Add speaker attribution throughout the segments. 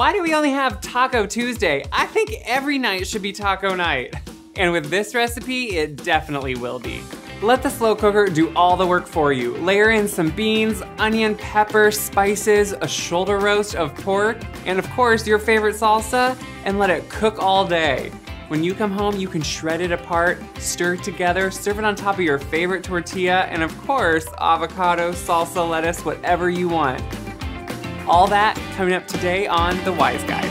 Speaker 1: Why do we only have Taco Tuesday? I think every night should be taco night. And with this recipe, it definitely will be. Let the slow cooker do all the work for you. Layer in some beans, onion, pepper, spices, a shoulder roast of pork, and of course your favorite salsa, and let it cook all day. When you come home, you can shred it apart, stir it together, serve it on top of your favorite tortilla, and of course, avocado, salsa, lettuce, whatever you want. All that coming up today on The Wise Guide.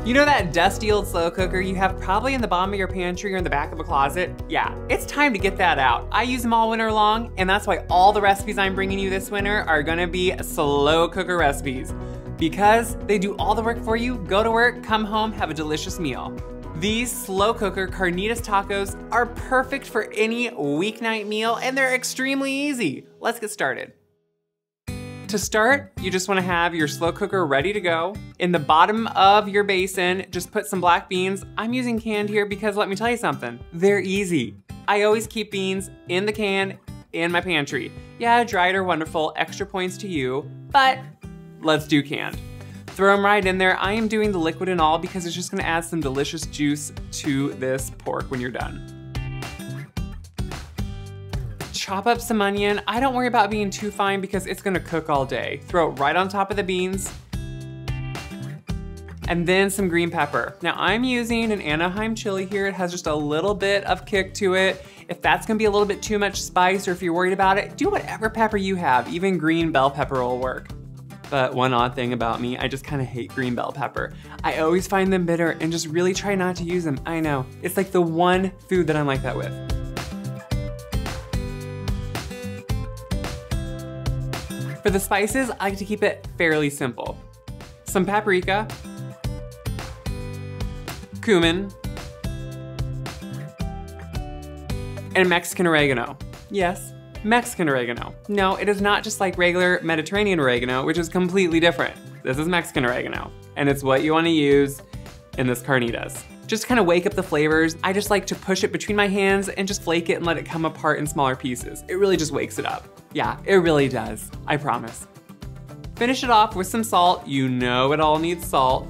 Speaker 1: You know that dusty old slow cooker you have probably in the bottom of your pantry or in the back of a closet? Yeah, it's time to get that out. I use them all winter long, and that's why all the recipes I'm bringing you this winter are gonna be slow cooker recipes. Because they do all the work for you, go to work, come home, have a delicious meal. These slow cooker Carnitas tacos are perfect for any weeknight meal, and they're extremely easy. Let's get started. To start, you just wanna have your slow cooker ready to go. In the bottom of your basin, just put some black beans. I'm using canned here because let me tell you something, they're easy. I always keep beans in the can in my pantry. Yeah, dried are wonderful, extra points to you, but let's do canned. Throw them right in there. I am doing the liquid and all because it's just gonna add some delicious juice to this pork when you're done. Chop up some onion. I don't worry about being too fine because it's gonna cook all day. Throw it right on top of the beans. And then some green pepper. Now I'm using an Anaheim chili here. It has just a little bit of kick to it. If that's gonna be a little bit too much spice or if you're worried about it, do whatever pepper you have. Even green bell pepper will work. But one odd thing about me, I just kind of hate green bell pepper. I always find them bitter and just really try not to use them. I know, it's like the one food that I'm like that with. For the spices, I like to keep it fairly simple. Some paprika, cumin, and Mexican oregano. Yes, Mexican oregano. No, it is not just like regular Mediterranean oregano, which is completely different. This is Mexican oregano, and it's what you wanna use in this carnitas. Just to kind of wake up the flavors, I just like to push it between my hands and just flake it and let it come apart in smaller pieces. It really just wakes it up. Yeah, it really does, I promise. Finish it off with some salt. You know it all needs salt.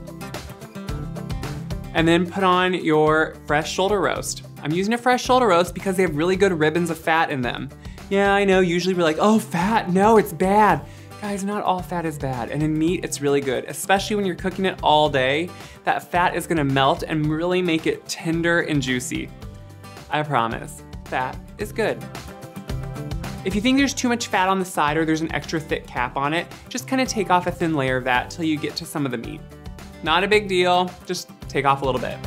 Speaker 1: And then put on your fresh shoulder roast. I'm using a fresh shoulder roast because they have really good ribbons of fat in them. Yeah, I know, usually we're like, oh, fat, no, it's bad. Guys, not all fat is bad, and in meat, it's really good, especially when you're cooking it all day. That fat is gonna melt and really make it tender and juicy. I promise, fat is good. If you think there's too much fat on the side or there's an extra thick cap on it, just kind of take off a thin layer of that till you get to some of the meat. Not a big deal, just take off a little bit.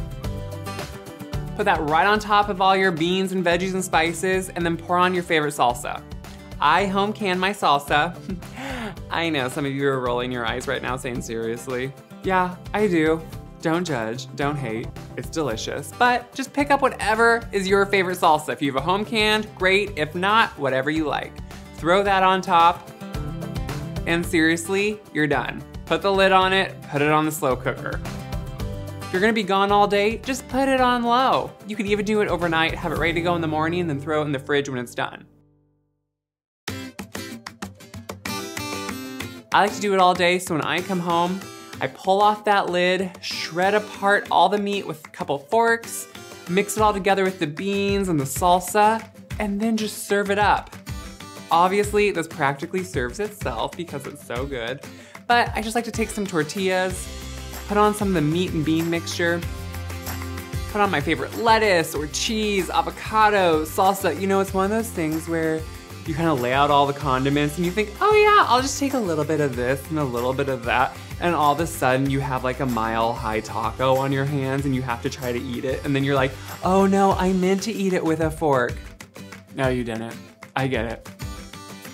Speaker 1: Put that right on top of all your beans and veggies and spices, and then pour on your favorite salsa. I home can my salsa. I know some of you are rolling your eyes right now saying, seriously? Yeah, I do. Don't judge, don't hate, it's delicious. But just pick up whatever is your favorite salsa. If you have a home canned, great. If not, whatever you like. Throw that on top, and seriously, you're done. Put the lid on it, put it on the slow cooker. If you're gonna be gone all day, just put it on low. You could even do it overnight, have it ready to go in the morning, and then throw it in the fridge when it's done. I like to do it all day, so when I come home, I pull off that lid, shred apart all the meat with a couple forks, mix it all together with the beans and the salsa, and then just serve it up. Obviously, this practically serves itself because it's so good, but I just like to take some tortillas, put on some of the meat and bean mixture, put on my favorite lettuce or cheese, avocado, salsa. You know, it's one of those things where you kind of lay out all the condiments and you think, oh yeah, I'll just take a little bit of this and a little bit of that. And all of a sudden you have like a mile-high taco on your hands and you have to try to eat it. And then you're like, oh no, I meant to eat it with a fork. No, you didn't. I get it.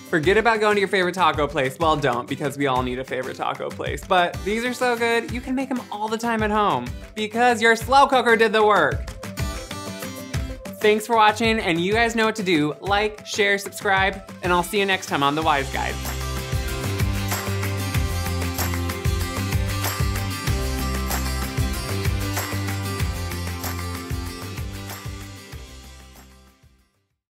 Speaker 1: Forget about going to your favorite taco place. Well, don't, because we all need a favorite taco place. But these are so good, you can make them all the time at home because your slow cooker did the work. Thanks for watching, and you guys know what to do. Like, share, subscribe, and I'll see you next time on The Wise Guide.